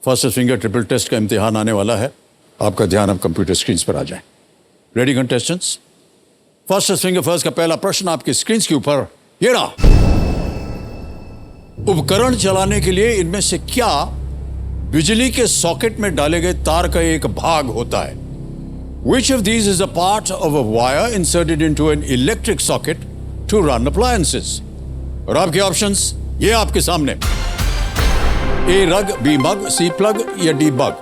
First finger triple test का इम्तिहान आने वाला है। आपका ध्यान अब कंप्यूटर स्क्रीन पर आ जाए। Ready contestants, first finger first का पहला प्रश्न आपकी स्क्रीन के ऊपर ये रहा। उपकरण चलाने के लिए इनमें से क्या बिजली के सॉकेट में डाले गए तार का एक भाग होता है? Which of these is a part of a wire inserted into an electric socket to run appliances? और आपके ऑप्शंस ये आपके सामने। ए रग, बी मग, सी प्लग या डी बग।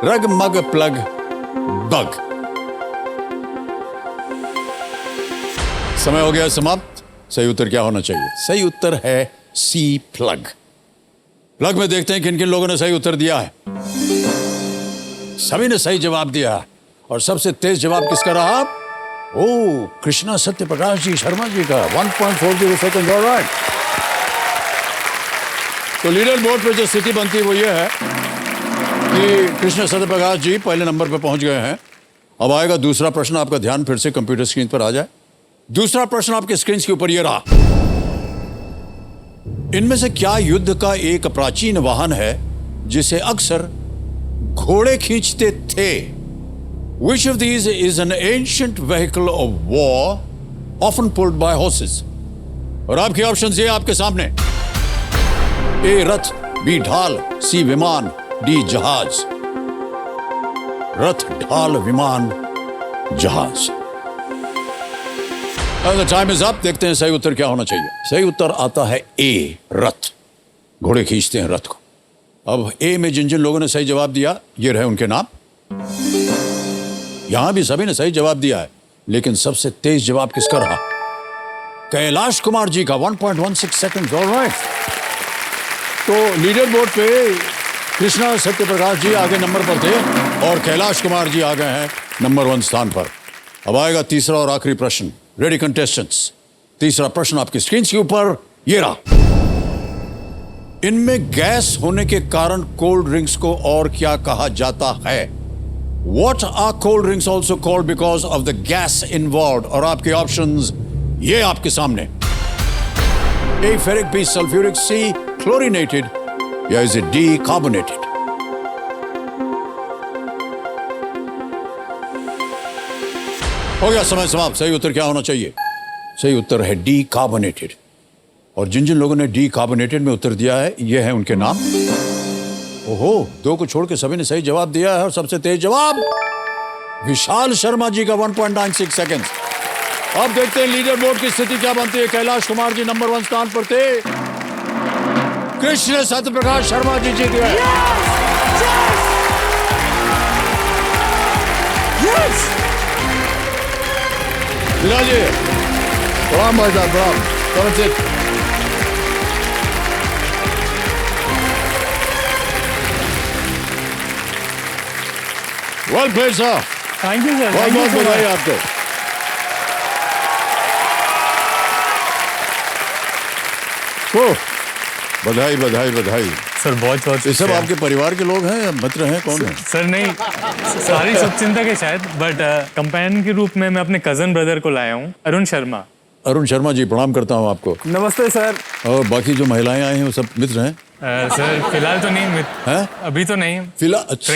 रग, मग, प्लग, बग। समय हो गया समाप्त। सही उत्तर क्या होना चाहिए? सही उत्तर है सी प्लग। प्लग में देखते हैं किन किन लोगों ने सही उत्तर दिया है। सभी ने सही जवाब दिया और सबसे तेज जवाब किसका रहा? ओ, कृष्णा सत्यप्रकाश जी शर्मा जी का 1.40 सेकंड। ऑलराइट, तो लीडर बोर्ड पे जो स्थिति बनती है वो ये है कि कृष्णा सत्यप्रकाश जी पहले नंबर पे पहुंच गए हैं। अब आएगा दूसरा प्रश्न। आपका ध्यान फिर से कंप्यूटर स्क्रीन पर आ जाए। दूसरा प्रश्न आपके स्क्रीन के ऊपर ये रहा। इनमें से क्या युद्ध का एक प्राचीन वाहन है जिसे अक्सर घोड़े खींचते थे? Which of these is an ancient vehicle of war often pulled by horses? और आपके ऑप्शंस ये आपके सामने। ए रथ, बी ढाल, सी विमान, डी जहाज। रथ, ढाल, विमान, जहाज। Time is up. देखते हैं सही उत्तर क्या होना चाहिए। सही उत्तर आता है ए रथ। घोड़े खींचते हैं रथ को। अब ए में जिन जिन लोगों ने सही जवाब दिया ये रहे उनके नाम। यहां भी सभी ने सही जवाब दिया है, लेकिन सबसे तेज जवाब किसका रहा? कैलाश कुमार जी का 1.16 सेकंड। ऑलराइट, तो लीडर बोर्ड पे कृष्णा सत्यप्रकाश जी आगे नंबर पर थे और कैलाश कुमार जी आ गए हैं नंबर 1 स्थान पर। अब आएगा तीसरा और आखिरी प्रश्न। रेडी कंटेस्टेंट्स, तीसरा प्रश्न आपकी स्क्रीन के ऊपर ये रहा। इनमें गैस होने के कारण कोल्ड ड्रिंक्स को और क्या कहा जाता है? What are cold drinks also called because of the gas involved? और आपके ऑप्शंस ये आपके सामने। A ferric, B sulfuric, C chlorinated या is it D carbonated? हो गया समय समाप्त। सही उत्तर क्या होना चाहिए? सही उत्तर है डी कार्बोनेटेड। और जिन जिन लोगों ने डी कार्बोनेटेड में उत्तर दिया है ये है उनके नाम। ओहो, 2 को छोड़ के सभी ने सही जवाब दिया है और सबसे तेज जवाब विशाल शर्मा जी का 1.96 सेकंड। अब देखते हैं लीडर बोर्ड की स्थिति क्या बनती है। कैलाश कुमार जी नंबर 1 स्थान पर थे। कृष्ण सत्यप्रकाश शर्मा जी जीत गए। विशाल जी प्रणाम भाई साहब, प्रणाम। कौन से well played sir. Thank you sir. बहुत बहुत बधाई आपको। बधाई बधाई बधाई सर। बहुत बहुत ये सब आपके परिवार के लोग हैं या मित्र हैं? कौन है? सर नहीं, सारी शुभचिंतक है शायद, बट कंपेनियन के रूप में मैं अपने कजन ब्रदर को लाया हूँ, अरुण शर्मा। अरुण शर्मा जी प्रणाम करता हूँ आपको। नमस्ते सर। और बाकी जो महिलाएं आई हैं वो सब मित्र हैं? सर फिलहाल तो नहीं मित्र हैं? अभी तो नहीं फिलहाल। अच्छा,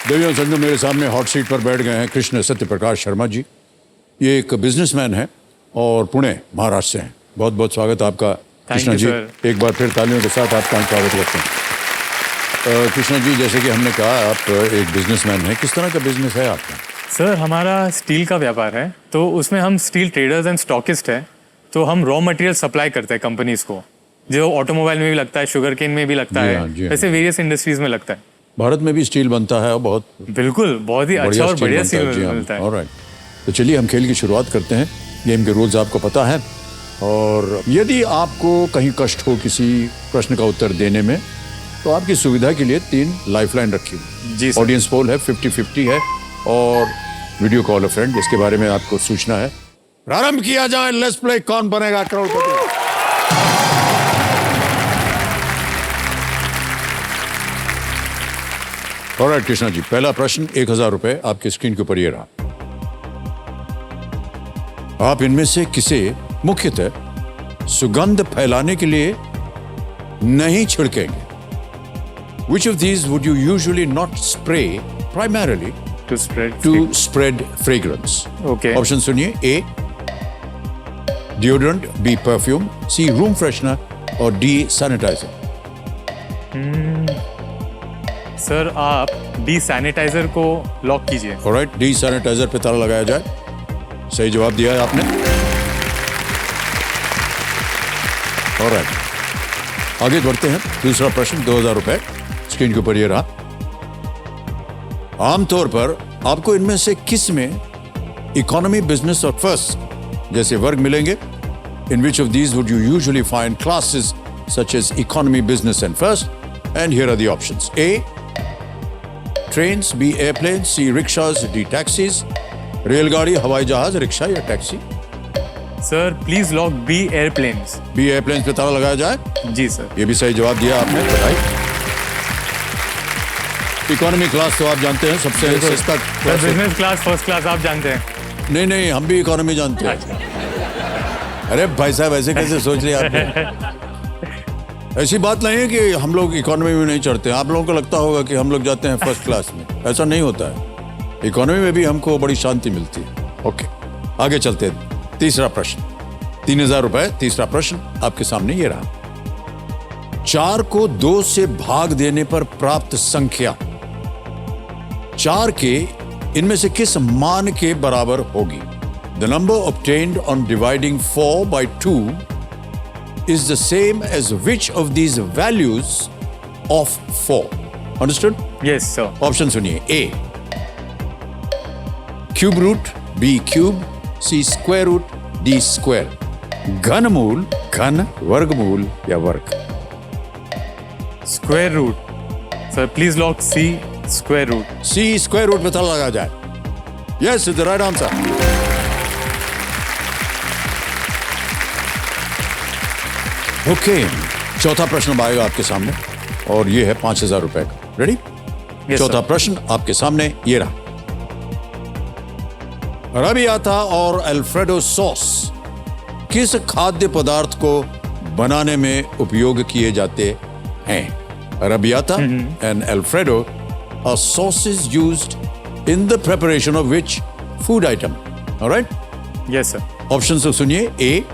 देवियों संजू मेरे सामने हॉट सीट पर बैठ गए हैं कृष्ण सत्यप्रकाश शर्मा जी। ये एक बिजनेसमैन है और पुणे महाराष्ट्र से हैं। बहुत बहुत स्वागत आपका कृष्णा जी। एक बार फिर तालियों के साथ आपका स्वागत करते हैं। कृष्णा जी, जैसे कि हमने कहा आप एक बिजनेसमैन हैं, किस तरह का बिजनेस है आपका? सर हमारा स्टील का व्यापार है, तो उसमें हम स्टील ट्रेडर्स एंड स्टॉकिस्ट हैं। तो हम रॉ मटेरियल सप्लाई करते हैं कंपनीज को, जो ऑटोमोबाइल में भी लगता है, शुगर केन में भी लगता है, वैसे वेरियस इंडस्ट्रीज में लगता है। भारत में भी स्टील बनता है और बहुत बिल्कुल बहुत ही अच्छा और बढ़िया स्टील मिलता है। ऑलराइट, तो चलिए हम खेल की शुरुआत करते हैं। गेम के रूल्स आपको पता है, और यदि आपको कहीं कष्ट हो किसी प्रश्न का उत्तर देने में तो आपकी सुविधा के लिए 3 लाइफलाइन रखी जी। ऑडियंस पोल है, 50-50 है, और वीडियो कॉल अ फ्रेंड जिसके बारे में आपको सूचना है। प्रारंभ किया जाए। लेट्स प्ले कौन बनेगा करोड़पति। ऑलराइट कृष्णा जी, पहला प्रश्न 1000 रुपए आपकी स्क्रीन के ऊपर ये रहा। आप इनमें से किसे मुख्यतः सुगंध फैलाने के लिए नहीं छिड़केंगे? Which of these would you usually not spray primarily to spread to spread fragrance? Okay. Option सुनिए. A. Deodorant. B. Perfume. C. Room freshener. और D. Sanitizer. सर आप डी सैनिटाइजर को लॉक कीजिए. Alright, D. Sanitizer पे ताला लगाया जाए. सही जवाब दिया है आपने. Alright. आगे बढ़ते हैं. दूसरा प्रश्न 2000 रुपए स्क्रीन के ऊपर ये रहा. आमतौर पर आपको इनमें से किस में इकोनॉमी, बिजनेस और फर्स्ट जैसे वर्ग मिलेंगे? In which of these would you usually find classes such as economy, business and first? And here are the options. A. Trains. B. Airplanes. C. Rickshaws. D. Taxis. रेलगाड़ी, हवाई जहाज, rickshaw या taxi? Sir please lock B airplanes. B airplanes पे ताला लगाया जाए. जी sir. ये भी सही जवाब दिया आपने. बधाई. इकोनॉमी क्लास तो आप जानते हैं सबसे सस्ता. Sir business class, first class आप जानते हैं. नहीं, हम भी इकोनॉमी जानते हैं. अरे भाई साहब, ऐसे कैसे सोच लिया आपने? ऐसी बात नहीं है कि हम लोग इकोनॉमी में नहीं चढ़ते. आप लोगों को लगता होगा कि हम लोग जाते हैं फर्स्ट क्लास में. ऐसा नहीं होता है. इकोनॉमी में भी हमको बड़ी शांति मिलती है. ओके, आगे चलते हैं. तीसरा प्रश्न 3000 रुपए. तीसरा प्रश्न आपके सामने ये रहा. 4 को 2 से भाग देने पर प्राप्त संख्या 4 के इनमें से किस मान के बराबर होगी? The number obtained on dividing 4 by 2 is the same as which of these values of 4? Understood? Yes sir. Option सुनिए. A. Cube root. B. Cube. C. Square root. D. Square. घनमूल, घन, वर्गमूल या वर्ग? Square root. Sir please lock C square root. C. Square root पे ताला लगाया जाए. Yes, it's the right answer. Okay, चौथा प्रश्न आएगा आपके सामने और ये है 5000 रुपए का. रेडी? Yes, चौथा sir. प्रश्न आपके सामने ये रहा. अरेबियाता और अल्फ्रेडो सॉस किस खाद्य पदार्थ को बनाने में उपयोग किए जाते हैं? Arrabbiata and Alfredo are sauces used in the preparation of which food item? Alright, yes sir. Option तो सुनिए. A.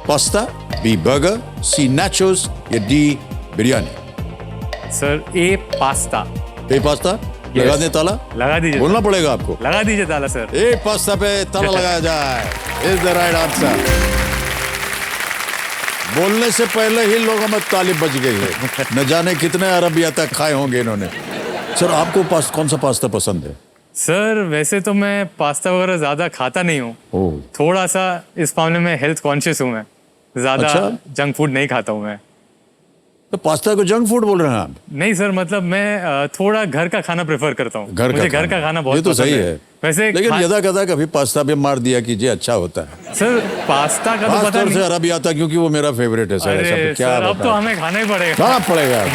Pasta. B. Burger. C. Nachos या D. Biryani? Sir A pasta. A pasta. Yes. लगा दें ताला? लगा दीजिए. बोलना पड़ेगा आपको. लगा दीजिए ताला सर. ए पास्ता पे ताला लगाया जाए. Is the right answer. बोलने से पहले ही लोगों में ताली बज गई है. न जाने कितने अरबियाता खाए होंगे इन्होंने. सर आपको कौन सा पास्ता पसंद है? सर वैसे तो मैं पास्ता वगैरह ज्यादा खाता नहीं हूँ. ओह, थोड़ा सा इस मामले में हेल्थ कॉन्शियस हूँ मैं. ज्यादा अच्छा? जंक फूड नहीं खाता हूँ मैं. तो पास्ता को जंक फूड बोल रहे हैं आप? नहीं सर, मतलब मैं थोड़ा घर का खाना प्रेफर करता हूँ. मुझे घर का खाना बहुत ये तो पसंद सही है. वैसे लेकिन यदा कदा कभी पास्ता पे मार दिया कीजिए, अच्छा होता है. सर पास्ता का तो खास पता तौर नहीं. से अरबियाता, क्योंकि वो मेरा फेवरेट है सर. अरे ऐसा क्या सर, अब तो बताएं? हमें खाना ही पड़ेगा. खाना पड़ेगा.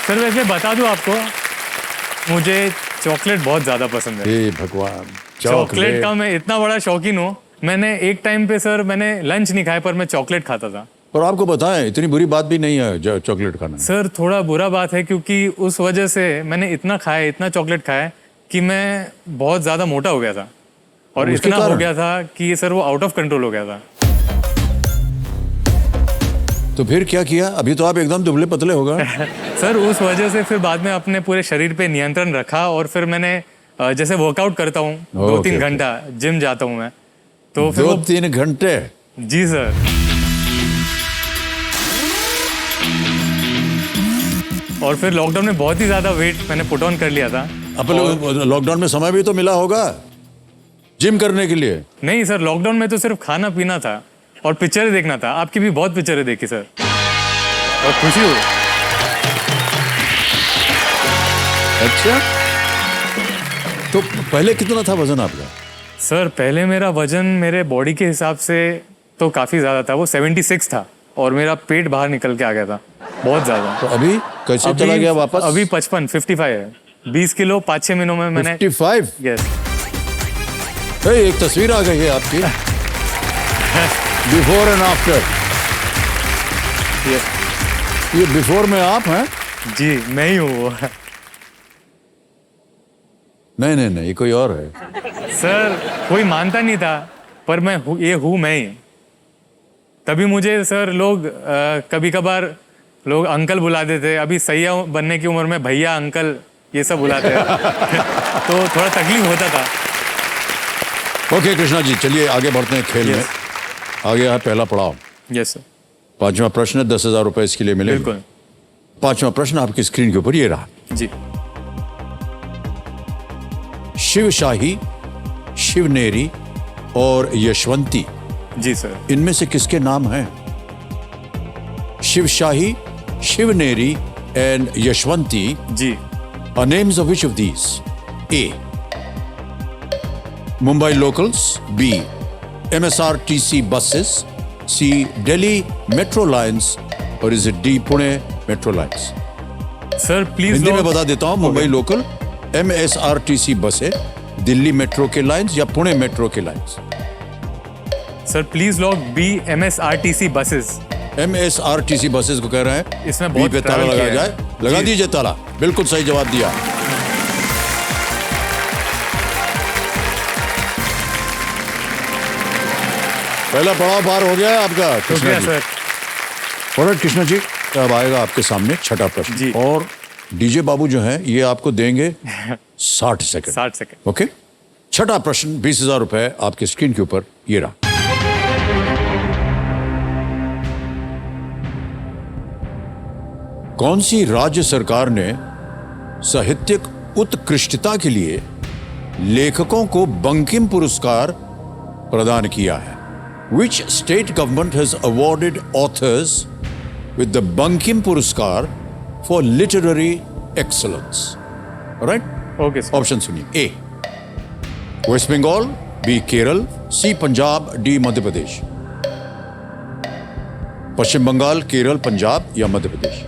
सर वैसे बता दूं आपको, मुझे चॉकलेट बहुत ज्यादा पसंद है. हे भगवान, चॉकलेट का मैं इतना बड़ा शौकीन हूँ. मैंने एक टाइम पे सर मैंने लंच नहीं खाया पर मैं चॉकलेट खाता था. और आपको बताएं, इतनी बुरी बात भी नहीं है चॉकलेट खाना. सर थोड़ा बुरा बात है, क्योंकि उस वजह से मैंने इतना खाया, इतना चॉकलेट खाया कि मैं बहुत ज्यादा मोटा हो गया था. और उसके इतना हो कारण? गया था कि सर वो आउट ऑफ कंट्रोल हो गया था. तो फिर क्या किया? अभी तो आप एकदम दुबले पतले हो गए. सर उस वजह से फिर बाद में अपने पूरे शरीर पे नियंत्रण रखा और फिर मैंने जैसे वर्कआउट करता हूँ 2-3 ओके. घंटा जिम जाता हूँ मैं, तो फिर 2-3 घंटे? जी सर. और फिर लॉकडाउन में बहुत ही ज्यादा वेट मैंने पुट ऑन कर लिया था. अब लॉकडाउन में समय भी तो मिला होगा जिम करने के लिए. नहीं सर, लॉकडाउन में तो सिर्फ खाना पीना था और पिक्चरें देखना था. आपकी भी बहुत पिक्चरें देखी सर, और खुशी हुई. अच्छा, तो पहले कितना था वजन आपका? सर पहले मेरा वजन मेरे बॉडी के हिसाब से तो काफी ज्यादा था. वो 76 था और मेरा पेट बाहर निकल के आ गया था बहुत ज्यादा. तो अभी कैसे चला गया वापस? अभी 55 है. 20 किलो 5-6 महीनों में मैंने. 55? यस. एक तस्वीर आ गई है आपकी. Before and after. ये बिफोर में आप हैं? जी मैं ही हूँ वो। नहीं नहीं नहीं, ये कोई और है। सर कोई मानता नहीं था, पर ये हूँ मैं ही। तभी मुझे सर लोग कभी कभार लोग अंकल बुलाते थे। अभी सैया बनने की उम्र में भैया अंकल ये सब बुलाते हैं। तो थोड़ा तकलीफ होता था। ओके कृष्णा जी, चलिए आगे बढ़ते हैं खेल में। आगे है पहला पड़ाव। Yes sir. 5वां प्रश्न 10,000 रुपए इसके लिए मिलेंगे। बिल्कुल। 5वां प्रश्न आपकी स्क्रीन के ऊपर ये रहा। जी। शिवशाही, शिवनेरी और यशवंती, जी सर। इनमें से किसके नाम हैं? शिवशाही, शिवनेरी एंड यशवंती जी। are names of which of these? A. Mumbai locals. B. MSRTC buses. C. Delhi metro lines. Or is it D. Pune metro lines? Sir please Hindi में बता देता हूं। मुंबई लोकल, MSRTC बसें, दिल्ली मेट्रो के लाइंस या पुणे मेट्रो के lines. Sir please lock B MSRTC buses. MSRTC buses को कह रहे हैं। इसमें बी बहुत पे ताला travel लगाया किया है। जाए। लगा जी। दीजिए ताला। बिल्कुल सही जवाब दिया। पहला पड़ाव पार हो गया है आपका कृष्णा शुक्रिया जी। सर। और कृष्णा जी, अब आएगा आपके सामने छठा प्रश्न। जी। और डीजे बाबू जो हैं ये आपको देंगे 60 सेकंड। 60 सेकंड। ओके। छठा प्रश्न 20,000 रुपए आपकी स्क्रीन के ऊपर ये रहा। कौन सी राज्य सरकार ने साहित्यिक उत्कृष्टता के लिए लेखकों को बंकिम पुरस्कार प्रदान किया है? Which state government has awarded authors with the Bankim Puraskar for literary excellence? Right? Okay sir. Option सुनिए। A West Bengal, B Kerala, C Punjab, D Madhya Pradesh. Paschim Bangal, Kerala, Punjab या Madhya Pradesh?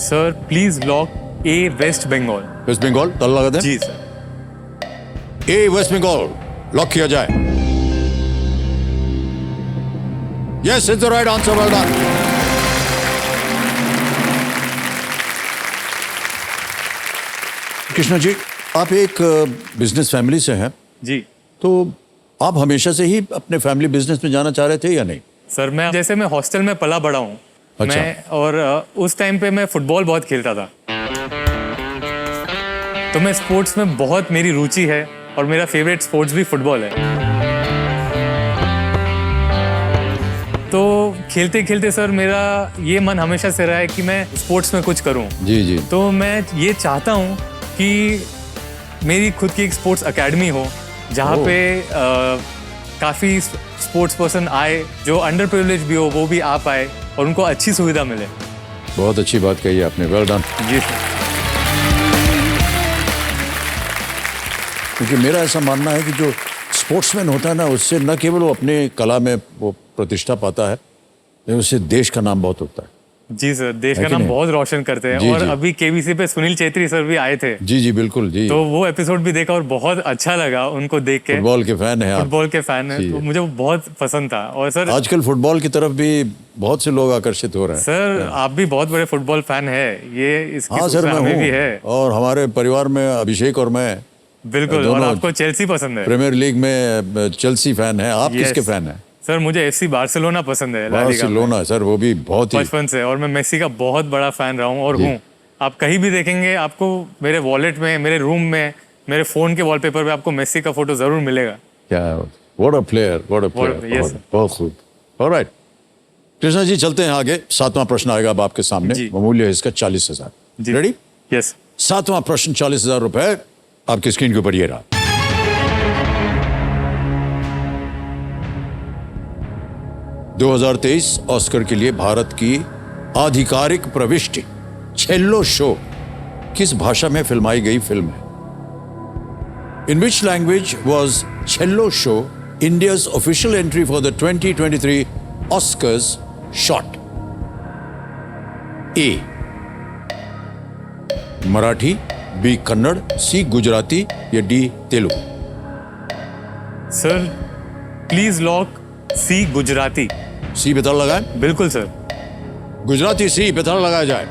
Sir please lock A West Bengal. West Bengal ताला लगा दें। जी sir. A West Bengal lock किया जाए। Yes, it's the right answer. Well done. Krishna ji, आप एक बिजनेस फैमिली से हैं, जी। तो आप हमेशा से ही अपने फैमिली बिजनेस में जाना चाह रहे थे या नहीं? सर मैं हॉस्टल में पला बड़ा हूँ। अच्छा। और उस टाइम पे मैं फुटबॉल बहुत खेलता था। तो मैं स्पोर्ट्स में बहुत मेरी रुचि है और मेरा फेवरेट स्पोर्ट्स भी फुटबॉल है। तो खेलते खेलते सर मेरा ये मन हमेशा से रहा है कि मैं स्पोर्ट्स में कुछ करूं। जी जी। तो मैं ये चाहता हूं कि मेरी खुद की एक स्पोर्ट्स एकेडमी हो जहाँ पे काफ़ी स्पोर्ट्स पर्सन आए, जो अंडर प्रिविलेज भी हो वो भी आ पाए और उनको अच्छी सुविधा मिले। बहुत अच्छी बात कही आपने। Well done. जी सर। क्योंकि मेरा ऐसा मानना है कि जो स्पोर्ट्समैन होता है ना, उससे न केवल वो अपने कला में वो प्रतिष्ठा पाता है, लेकिन उससे देश का नाम बहुत होता है। जी सर, देश है का कि नाम नहीं? बहुत रोशन करते हैं। जी, और जी। अभी केबीसी पे सुनील चेत्री सर भी आए थे। जी जी बिल्कुल जी। तो वो एपिसोड भी देखा और बहुत अच्छा लगा उनको देख के। फुटबॉल के फैन हैं आप। फुटबॉल के फैन है जी। तो मुझे वो बहुत पसंद था। और सर आजकल फुटबॉल की तरफ भी बहुत से लोग आकर्षित हो रहे हैं। सर आप भी बहुत बड़े फुटबॉल फैन है, ये इसकी हाँ सर, सूचना मैं हमें भी है। हूँ। और हमारे परिवार में अभिषेक और मैं बिल्कुल। और दोनों आपको चेल्सी पसंद है। प्रीमियर लीग में चेल्सी फैन है। आप Yes. किसके फैन हैं? सर मुझे FC बार्सिलोना पसंद है ला लीगा में। बार्सिलोना सर, वो भी बहुत ही। बचपन से। और मैं मेसी का बहुत बड़ा फैन रहा हूँ और हूँ। आप कहीं भी देखेंगे आपको मेरे वॉलेट में, मेरे रूम में, मेरे फोन के वॉलपेपर पे आपको मेसी का फोटो जरूर मिलेगा। क्या what a player, what a player. yes, sir. बहुत खूब। ऑलराइट कृष्णा जी, चलते हैं आगे। 7वां प्रश्न आएगा अब आपके सामने। जी। मूल्य है इसका 40,000। जी। रेडी? यस। 7वां प्रश्न 40,000 रुपए आपकी स्क्रीन के ऊपर ये रहा। 2023 ऑस्कर के लिए भारत की आधिकारिक प्रविष्टि छेल्लो शो किस भाषा में फिल्माई गई फिल्म है? In which language was Cello Show, India's official entry for the 2023 Oscars, shot? A. Marathi, B. Kannada, C. Gujarati या D. Telugu? Sir please lock C Gujarati. C पे ताला लगाएं। बिल्कुल सर। गुजराती सी पे ताला लगाया जाए।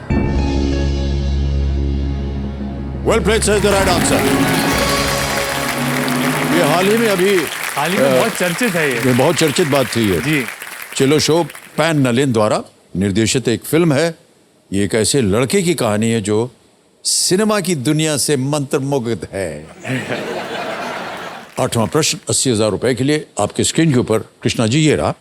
Well played sir, the right answer. ये हाल ही में बहुत चर्चित है ये। बहुत चर्चित बात थी ये जी। चलो शो पैन नलिन द्वारा निर्देशित एक फिल्म है। ये एक ऐसे लड़के की कहानी है जो सिनेमा की दुनिया से मंत्रमुग्ध है। 8वां प्रश्न 80,000 रुपए के लिए आपके स्क्रीन के ऊपर कृष्णा जी ये रहा।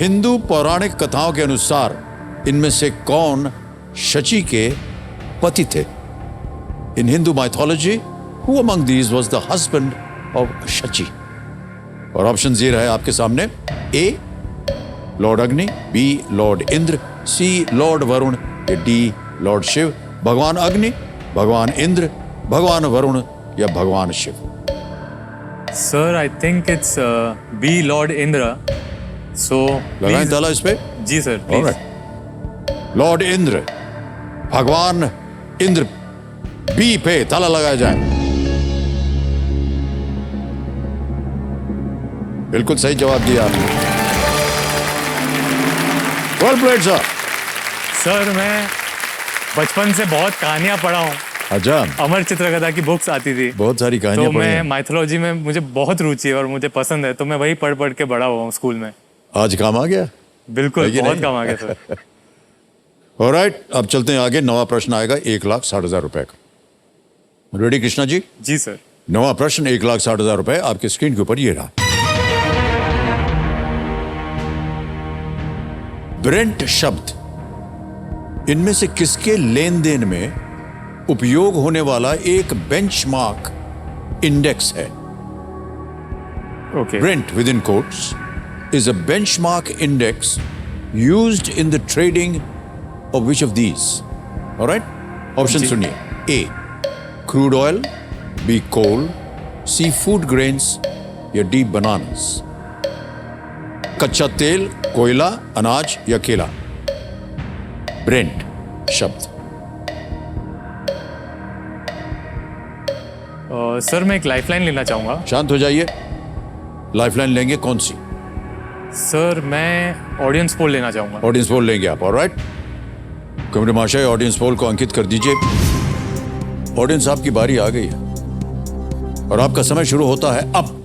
हिंदू पौराणिक कथाओं के अनुसार इनमें से कौन शची के पति थे? In Hindu mythology who among these was the husband of Shachi? और ऑप्शन ये रहे आपके सामने। A Lord Agni, B Lord Indra, C Lord Varun, या डी लॉर्ड शिव। भगवान अग्नि, भगवान इंद्र, भगवान वरुण या भगवान Shiv? Sir I think it's B Lord Indra. So लगाएं ताला इस पे। जी सर प्लीज। लॉर्ड इंद्र, भगवान इंद्र, बी पे ताला लगाया जाए। बिल्कुल सही जवाब दिया आपने। Well played sir. सर मैं बचपन से बहुत कहानियां पढ़ा हूँ। अच्छा। अमर चित्रकथा की बुक्स आती थी। बहुत सारी कहानियां तो पढ़ी मैं हैं। माइथोलॉजी में मुझे बहुत रुचि है और मुझे पसंद है, तो मैं वही पढ़ पढ़ के बड़ा हुआ हूँ स्कूल में। आज काम आ गया। बिल्कुल है कि बहुत नहीं? काम आ गया सर। ऑलराइट, अब चलते हैं आगे। नवा प्रश्न आएगा 1,60,000 रुपए का। रेडी कृष्णा जी? जी सर। नवा प्रश्न 1,60,000 रुपए आपके स्क्रीन के ऊपर ये रहा। ब्रेंट शब्द इनमें से किसके लेन देन में उपयोग होने वाला एक बेंचमार्क इंडेक्स है? Okay. Brent within quotes is a benchmark index used in the trading of which of these? All right? Option जी। सुनिए। A crude oil, B coal, C food grains या D bananas? कच्चा तेल, कोयला, अनाज या केला? Brent शब्द। सर मैं एक लाइफलाइन लेना चाहूंगा। शांत हो जाइए। लाइफलाइन लेंगे कौन सी? सर मैं ऑडियंस पोल लेना चाहूंगा। ऑडियंस पोल लेंगे आप। ऑलराइट, कमरे महाशय ऑडियंस पोल को अंकित कर दीजिए। ऑडियंस आपकी बारी आ गई है और आपका समय शुरू होता है अब।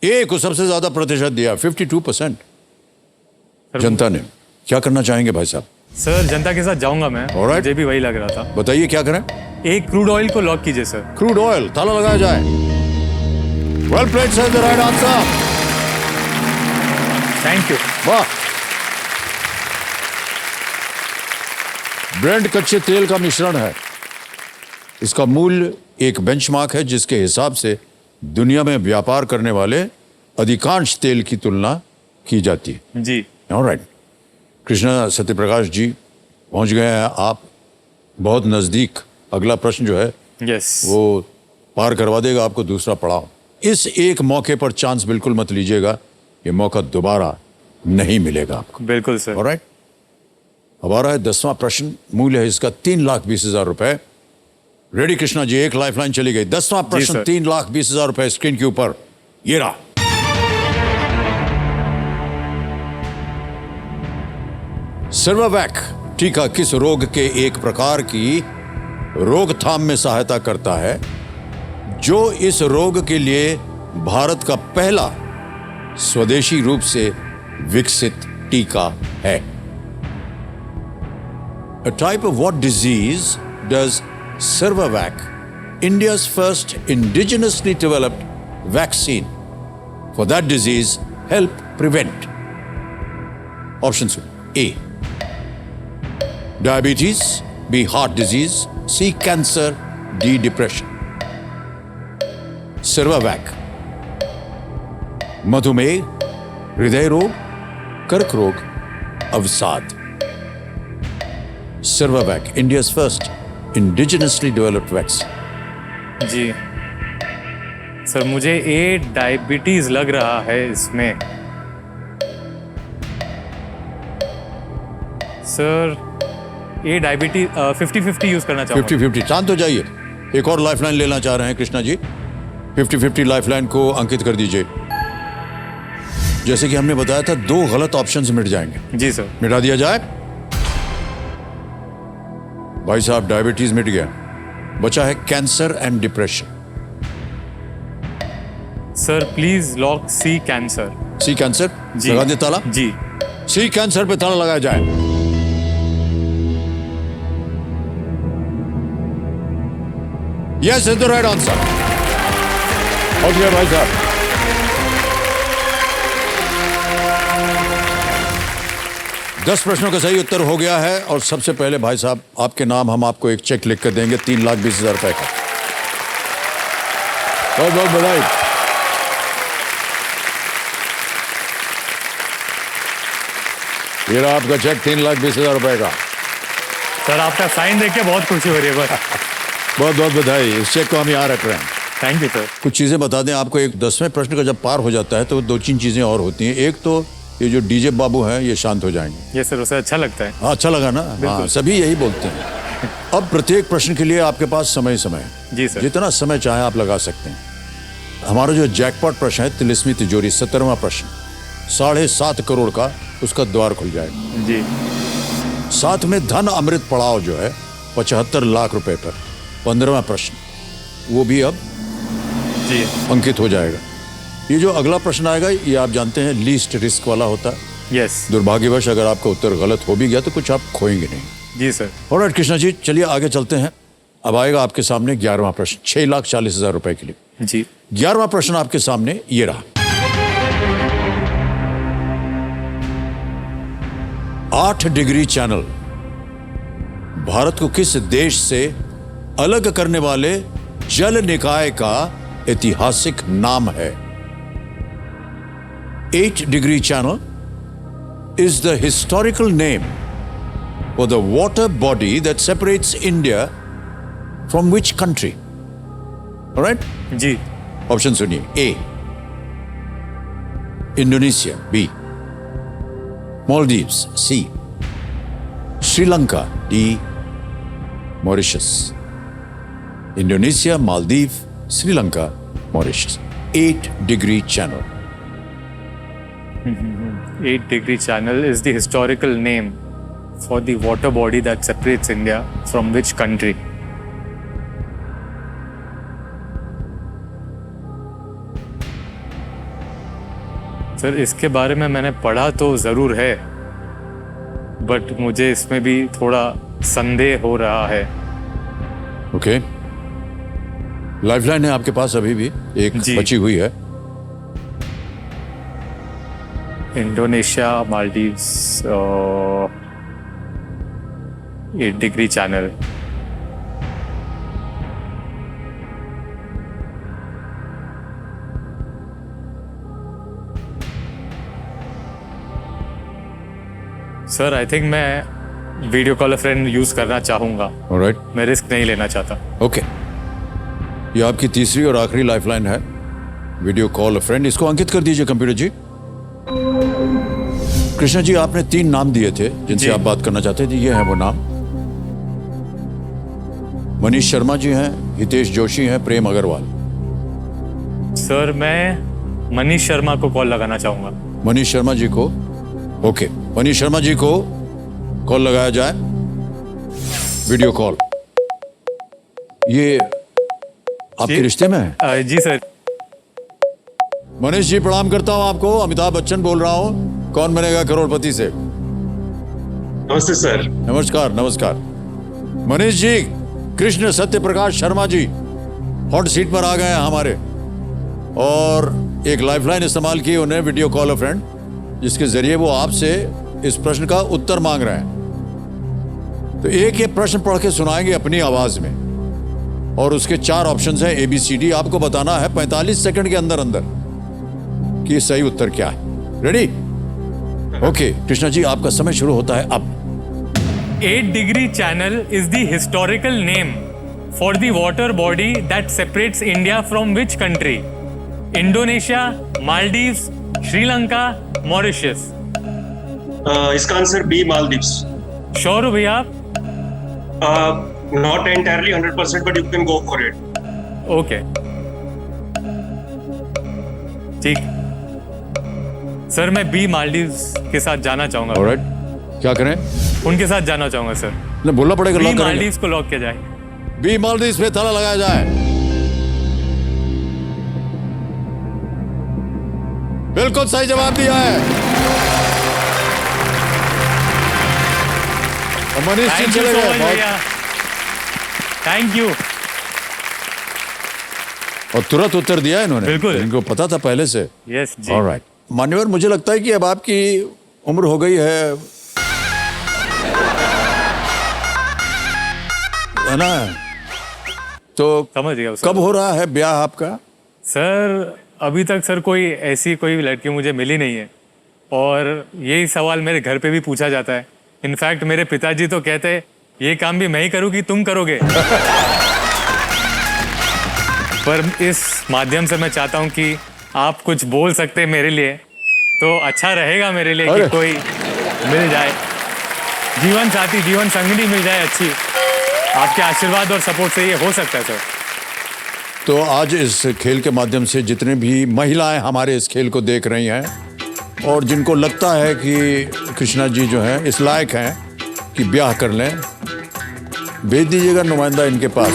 ए को सबसे ज्यादा प्रतिशत दिया, 52% जनता ने। क्या करना चाहेंगे भाई साहब? सर जनता के साथ जाऊंगा मैं। Alright. मुझे भी वही लग रहा था। बताइए क्या करें? एक क्रूड ऑयल को लॉक कीजिए सर। क्रूड ऑयल, ताला लगाया जाए। Well played sir, the right answer. Thank you. वाह। ब्रेंट कच्चे तेल का मिश्रण है। इसका मूल्य एक बेंचमार्क है जिसके हिसाब से दुनिया में व्यापार करने वाले अधिकांश तेल की तुलना की जाती है। जी। ऑलराइट, कृष्णा सत्यप्रकाश जी पहुंच गए हैं आप बहुत नजदीक। अगला प्रश्न जो है यस वो पार करवा देगा आपको दूसरा पड़ाव। इस एक मौके पर चांस बिल्कुल मत लीजिएगा, ये मौका दोबारा नहीं मिलेगा आपको। बिल्कुल सर। ऑलराइट, अब आ रहा है 10वां प्रश्न। मूल्य है इसका 3,20,000 रुपए। रेडी कृष्णा जी? एक लाइफलाइन चली गई। 10वां प्रश्न सर। 3,20,000 रुपए स्क्रीन के ऊपर ये रहा। सर्वावैक टीका किस रोग के एक प्रकार की रोकथाम में सहायता करता है जो इस रोग के लिए भारत का पहला स्वदेशी रूप से विकसित टीका है? A type of what disease does Servavac, India's first indigenously developed vaccine for that disease, help prevent? Options: A diabetes, B heart disease, C cancer, D depression. Servavac मधुमेह, हृदय रोग, कर्क रोग, अवसाद। Servavac, India's first indigenously developed vaccine. जी sir मुझे ए diabetes लग रहा है इसमें। सर ए डायबिटीज 50-50 यूज करना चाहूँगा। 50-50 शांत हो जाइए। एक और लाइफलाइन लेना चाह रहे हैं कृष्णा जी। 50-50 लाइफलाइन को अंकित कर दीजिए। जैसे कि हमने बताया था 2 गलत ऑप्शंस मिट जाएंगे। जी सर। मिटा दिया जाए। भाई साहब डायबिटीज मिट गया, बचा है cancer and depression. Sir please lock C cancer. C cancer जी। लगा दे ताला। जी सी कैंसर पे ताला लगाया जाए। Yes is the right answer. Okay भाई साहब, दस प्रश्नों का सही उत्तर हो गया है। और सबसे पहले भाई साहब आपके नाम हम आपको एक चेक लिख कर देंगे 3,20,000 रुपए का। बहुत बहुत बधाई। ये रहा आपका चेक 3,20,000 रुपए का। सर आपका साइन देख के बहुत खुशी हो रही है। बस बहुत बहुत बधाई। इस चेक को हम यहाँ रख रहे हैं। Thank you sir. कुछ चीजें बता दें आपको। एक 10वें प्रश्न का जब पार हो जाता है तो 2-3 चीजें और होती हैं। एक तो ये जो डीजे बाबू हैं ये शांत हो जाएंगे। ये सर उसे अच्छा लगता है। हाँ अच्छा लगा ना। हाँ सभी यही बोलते हैं। अब प्रत्येक प्रश्न के लिए आपके पास समय है। जी सर। जितना समय चाहे आप लगा सकते हैं। हमारा जो जैकपॉट प्रश्न है तिलिस्मी तिजोरी 17वां प्रश्न 7.5 करोड़ का, उसका द्वार खुल जाएगा। जी। साथ में धन अमृत पड़ाव जो है 75 लाख रुपए पर 15वां प्रश्न वो भी अब जी अंकित हो जाएगा। ये जो अगला प्रश्न आएगा ये आप जानते हैं लीस्ट रिस्क वाला होता है। यस। दुर्भाग्यवश अगर आपका उत्तर गलत हो भी गया तो कुछ आप खोएंगे नहीं। जी सर। ऑलराइट कृष्णा जी, चलिए आगे चलते हैं। अब आएगा आपके सामने 11वां प्रश्न 6,40,000 रुपए के लिए। जी। 11वां प्रश्न आपके सामने ये रहा। 8 डिग्री चैनल भारत को किस देश से अलग करने वाले जल निकाय का ऐतिहासिक नाम है? 8 degree channel is the historical name for the water body that separates India from which country? All right? जी। ऑप्शन सुनिए। A Indonesia, B Maldives, C Sri Lanka, D Mauritius. Indonesia, Maldives, Sri Lanka, Mauritius. 8 degree channel। 8 degree channel is the historical name for the water body that separates India from which country? Sir इसके बारे में मैंने पढ़ा तो ज़रूर है, बट मुझे इसमें भी थोड़ा संदेह हो रहा है। ओके लाइफलाइन है आपके पास अभी भी एक जी। बची हुई है। Indonesia, Maldives, 8 degree channel। Sir I think मैं वीडियो कॉल फ्रेंड यूज करना चाहूंगा। ऑलराइट, मैं रिस्क नहीं लेना चाहता। ओके ये आपकी तीसरी और आखिरी लाइफलाइन है। वीडियो कॉल फ्रेंड, इसको अंकित कर दीजिए कंप्यूटर जी। कृष्णा जी आपने 3 नाम दिए थे जिनसे जी। आप बात करना चाहते थे। ये है वो नाम। मनीष शर्मा जी हैं, हितेश जोशी हैं, प्रेम अग्रवाल। सर मैं मनीष शर्मा को कॉल लगाना चाहूंगा। मनीष शर्मा जी को, ओके मनीष शर्मा जी को कॉल लगाया जाए। Video call. ये आपके जी। रिश्ते में है? जी सर। मनीष जी प्रणाम करता हूं आपको। अमिताभ बच्चन बोल रहा हूं, कौन बनेगा करोड़पति से। नमस्ते सर। नमस्कार नमस्कार। मनीष जी, कृष्ण सत्य प्रकाश शर्मा जी हॉट सीट पर आ गए हैं हमारे, और एक लाइफलाइन इस्तेमाल की उन्हें, वीडियो कॉल अ फ्रेंड, जिसके जरिए वो आपसे इस प्रश्न का उत्तर मांग रहे हैं। तो एक ये प्रश्न पढ़ के सुनाएंगे अपनी आवाज में, और उसके 4 ऑप्शंस हैं ABCD। आपको बताना है 45 सेकंड के अंदर अंदर कि सही उत्तर क्या है। रेडी? ओके कृष्णा जी आपका समय शुरू होता है अब। 8 degree channel is the historical name for the water body that separates India from which country? Indonesia, Maldives, Sri Lanka, Mauritius. इसका आंसर बी, मालदीव्स। श्योर हो भैया आप? Not entirely 100%, but you can go for it. Okay, ठीक। सर मैं B, Maldives के साथ जाना चाहूंगा। ऑलराइट, क्या करें? उनके साथ जाना चाहूंगा सर। नहीं, बोलना पड़ेगा, बी लॉक करेंगे। मालदीव्स को लॉक किया जाए। बी मालदीव्स पे ताला लगाया जाए। बिल्कुल सही जवाब दिया है। और मनीष जी थैंक यू चले सो गए। मच भैया, थैंक यू। और तुरंत उत्तर दिया है इन्होंने। बिल्कुल। इनको पता था पहले से। यस जी। ऑलराइट मान्यवर, मुझे लगता है कि अब आपकी उम्र हो गई है ना? तो समझ गया सर। कब हो रहा है ब्याह आपका? सर अभी तक सर कोई ऐसी कोई लड़की मुझे मिली नहीं है, और यही सवाल मेरे घर पे भी पूछा जाता है। इनफैक्ट मेरे पिताजी तो कहते हैं ये काम भी मैं ही करूँ कि तुम करोगे। पर इस माध्यम से मैं चाहता हूँ कि आप कुछ बोल सकते हैं मेरे लिए, तो अच्छा रहेगा मेरे लिए अरे। कि कोई मिल जाए, जीवन साथी, जीवन संगिनी मिल जाए अच्छी। आपके आशीर्वाद और सपोर्ट से ये हो सकता है सर। तो आज इस खेल के माध्यम से जितने भी महिलाएं हमारे इस खेल को देख रही हैं और जिनको लगता है कि कृष्णा जी जो हैं इस लायक हैं कि ब्याह कर लें, भेज दीजिएगा नुमाइंदा इनके पास।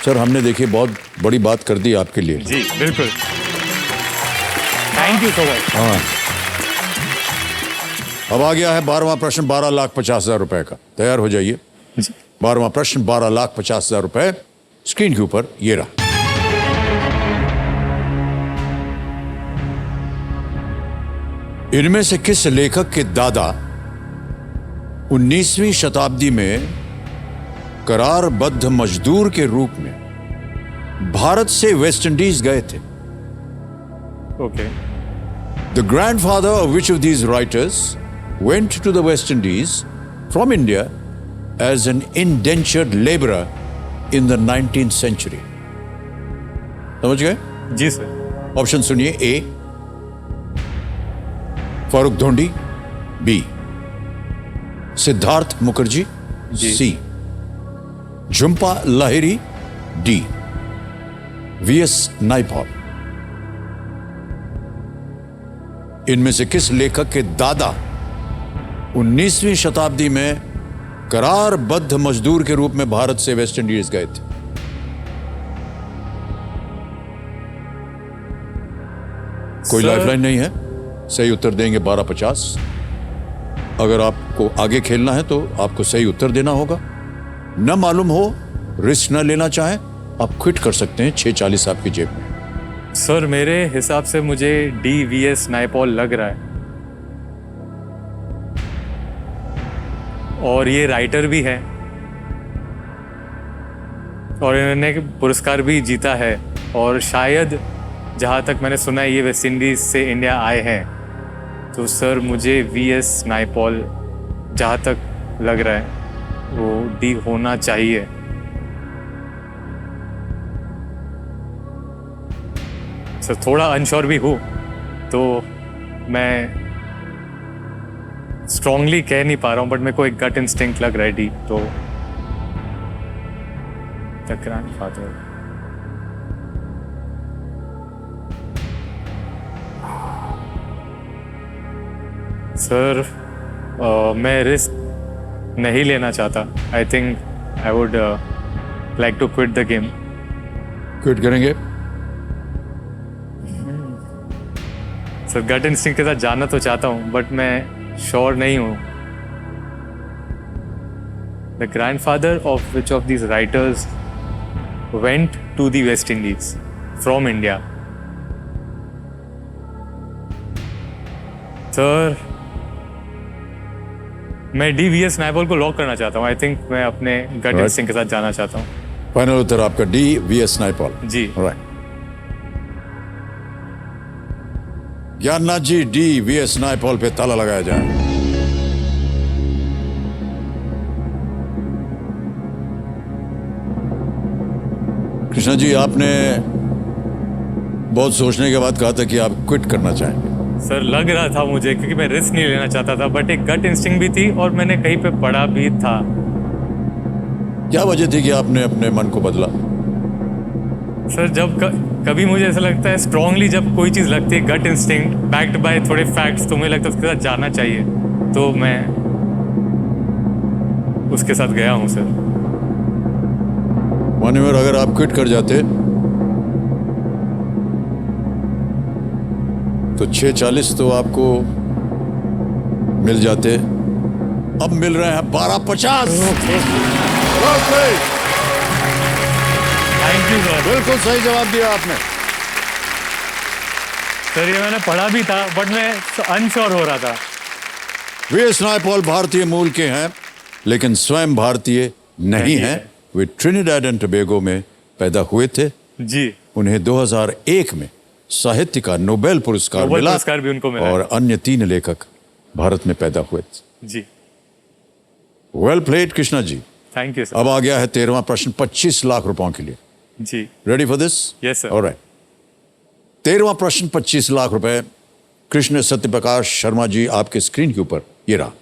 सर हमने देखिए बहुत बड़ी बात कर दी आपके लिए। जी बिल्कुल, थैंक यू सो मच। हाँ, अब आ गया है 12वां प्रश्न, 12,50,000 रुपए का। तैयार हो जाइए। जी 12वां प्रश्न, 12,50,000 रुपए स्क्रीन के ऊपर ये रहा। इनमें से किस लेखक के दादा 19वीं शताब्दी में करारबद्ध मजदूर के रूप में भारत से वेस्ट इंडीज गए थे? Okay. The grandfather of which of these writers went to the West Indies from India as an indentured laborer in the 19th century? समझ गए? जी सर। ऑप्शन सुनिए। ए फारूक धोंडी, बी सिद्धार्थ मुखर्जी, जी। सी झुंपा लाहिरी, डी वीएस नाइपॉल। इनमें से किस लेखक के दादा 19वीं शताब्दी में करारबद्ध मजदूर के रूप में भारत से वेस्ट इंडीज गए थे? कोई सर- लाइफलाइन नहीं है। सही उत्तर देंगे 12,50। अगर आपको आगे खेलना है तो आपको सही उत्तर देना होगा। न मालूम हो, रिस्क न लेना चाहें, आप क्विट कर सकते हैं। 640 आपकी जेब में। सर मेरे हिसाब से मुझे DVS नायपॉल लग रहा है, और ये राइटर भी है और इन्होंने पुरस्कार भी जीता है, और शायद जहाँ तक मैंने सुना है ये वेस्ट इंडीज से इंडिया आए हैं। तो सर मुझे VS नायपॉल जहाँ तक लग रहा है वो डी होना चाहिए। सर थोड़ा अनश्योर भी हूँ, तो मैं स्ट्रांगली कह नहीं पा रहा हूँ, बट मेरे को एक गट इंस्टिंक्ट लग रहा है डी। तो द ग्रैंडफादर। सर मैं रिस्क नहीं लेना चाहता। I think I would like to quit the game. Quit करेंगे? सर गट इंस्टिंक्ट के साथ जाना तो चाहता हूँ, बट मैं श्योर नहीं हूँ। The grandfather of which of these writers went to the West Indies from India? Sir मैं DVS नायपॉल को लॉक करना चाहता हूँ। आई थिंक मैं अपने गट Right. इंस्टिंक्ट के साथ जाना चाहता हूँ। फाइनल उत्तर आपका डी VS नायपॉल। जी। राइट। ज्ञाननाथ जी, डी VS नायपॉल पे ताला लगाया जाए। कृष्णा जी, आपने बहुत सोचने के बाद कहा था कि आप क्विट करना चाहेंगे। सर लग रहा था मुझे, क्योंकि मैं रिस्क नहीं लेना चाहता था, बट एक गट इंस्टिंक्ट भी थी और मैंने कहीं पे पढ़ा भी था। क्या वजह थी कि आपने अपने मन को बदला? सर जब कभी मुझे ऐसा लगता है स्ट्रांगली, जब कोई चीज़ लगती है गट इंस्टिंक्ट बैक्ड बाय थोड़े फैक्ट्स, तो मुझे लगता है उसके साथ जाना चाहिए, तो मैं उसके साथ गया हूँ सर। मान्यवर, अगर आप क्विट कर जाते तो 640 तो आपको मिल जाते, अब मिल रहे हैं 1250। Thank you sir. बिल्कुल सही जवाब दिया आपने। सर ये मैंने पढ़ा भी था, बट मैं अनश्योर हो रहा था। वी.एस. नायपॉल भारतीय मूल के हैं, लेकिन स्वयं भारतीय नहीं हैं। वे ट्रिनिडाड एंड टोबैगो में पैदा हुए थे जी। उन्हें 2001 में साहित्य का नोबेल पुरस्कार मिला, पुरस्कार भी उनको मिला, और अन्य 3 लेखक भारत में पैदा हुए थे। जी। Well played Krishna ji. Thank you sir. अब आ गया है 13वां प्रश्न 25 लाख रुपयों के लिए। जी। Ready for this? Yes sir. Alright. 13वां प्रश्न 25 लाख रुपए। कृष्ण सत्यप्रकाश शर्मा जी, आपके स्क्रीन के ऊपर ये रहा।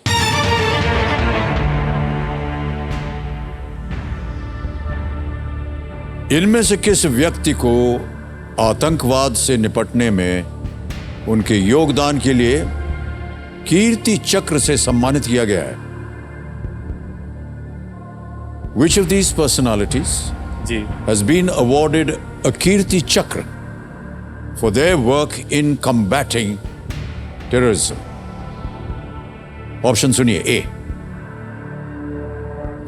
इनमें से किस व्यक्ति को आतंकवाद से निपटने में उनके योगदान के लिए कीर्ति चक्र से सम्मानित किया गया है? Which of these personalities जी। has been awarded a Kirti Chakra for their work in combating terrorism? Option सुनिए। ए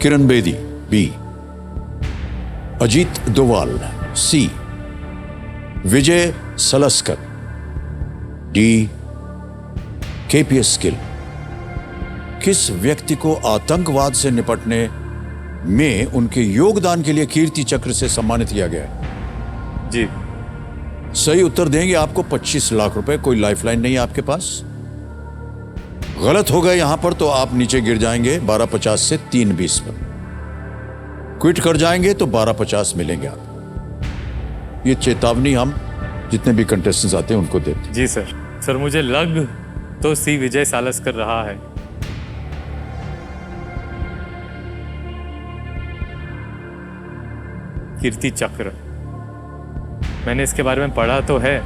किरण बेदी, बी अजीत डोवाल, सी विजय सलस्कर, डी केपीएस गिल। किस व्यक्ति को आतंकवाद से निपटने में उनके योगदान के लिए कीर्ति चक्र से सम्मानित किया गया है? जी। सही उत्तर देंगे आपको 25 लाख रुपए। कोई लाइफलाइन नहीं है आपके पास। गलत हो गए यहां पर तो आप नीचे गिर जाएंगे 1250 से 320 पर। क्विट कर जाएंगे तो 1250 मिलेंगे आप। ये चेतावनी हम जितने भी कंटेस्टेंट्स आते हैं उनको देते हैं। जी सर। सर मुझे लग तो सी विजय सालस्कर रहा है। कीर्ति चक्र, मैंने इसके बारे में पढ़ा तो है,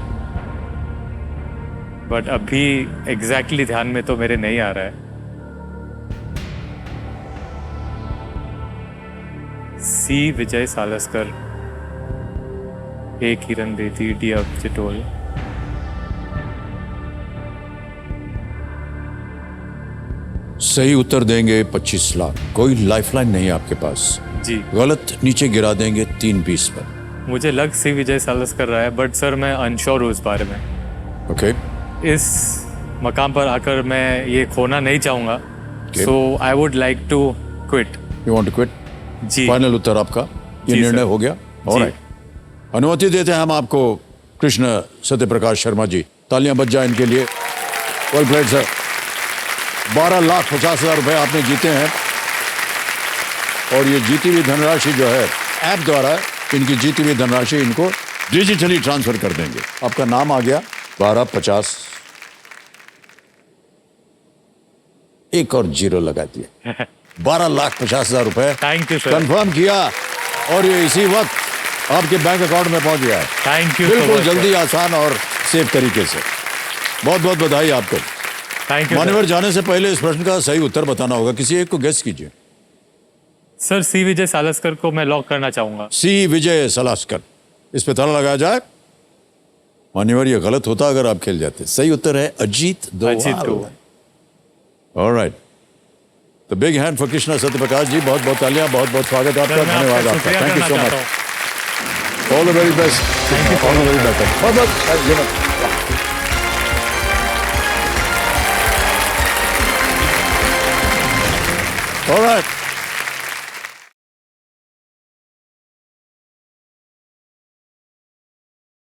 बट अभी एग्जैक्टली ध्यान में तो मेरे नहीं आ रहा है। सी विजय सालस्कर, ए किरण बेदी, डी अभिजीत डोवाल। सही उत्तर देंगे 25 लाख। कोई लाइफलाइन नहीं है आपके पास। जी। गलत नीचे गिरा देंगे 320 पर। मुझे लग सी विजय सालस्कर रहा है, बट सर मैं अनश्योर हूँ इस बारे में। ओके। इस मकाम पर आकर मैं ये खोना नहीं चाहूंगा, so I would like to quit. You want to quit? जी। फाइनल उत्तर आपका? ये जी, निर्णय सर। हो गया? ऑलराइट। अनुमति देते हैं हम आपको कृष्ण सत्यप्रकाश शर्मा जी। तालियां बज जाए इनके लिए। Well played sir. 12,50,000 रुपए आपने जीते हैं, और ये जीती हुई धनराशि जो है ऐप द्वारा, इनकी जीती हुई धनराशि इनको डिजिटली ट्रांसफर कर देंगे। आपका नाम आ गया 1250। एक और जीरो लगा दिया। 12,50,000 रुपए थैंक यू सर। कंफर्म किया, और ये इसी वक्त आपके बैंक अकाउंट में पहुंच गया है। Thank you. बिल्कुल जल्दी, आसान और सेफ तरीके से। बहुत बहुत बधाई आपको। Thank you. मान्यवर, जाने से पहले इस प्रश्न का सही उत्तर बताना होगा। किसी एक को गेस कीजिए। सर सी विजय सालस्कर को मैं लॉक करना चाहूंगा। सी विजय सलास्कर, इस पे ताला लगाया जाए। मान्यवर, ये गलत होता अगर आप खेल जाते। सही उत्तर है अजीत डोवाल। ऑलराइट, तो big hand for Krishna Satyaprakash ji. बहुत बहुत तालियां, बहुत बहुत स्वागत है आपका। धन्यवाद आपका। Thank you so much. All the very best. All the very best. बहुत बहुत। ऑलराइट।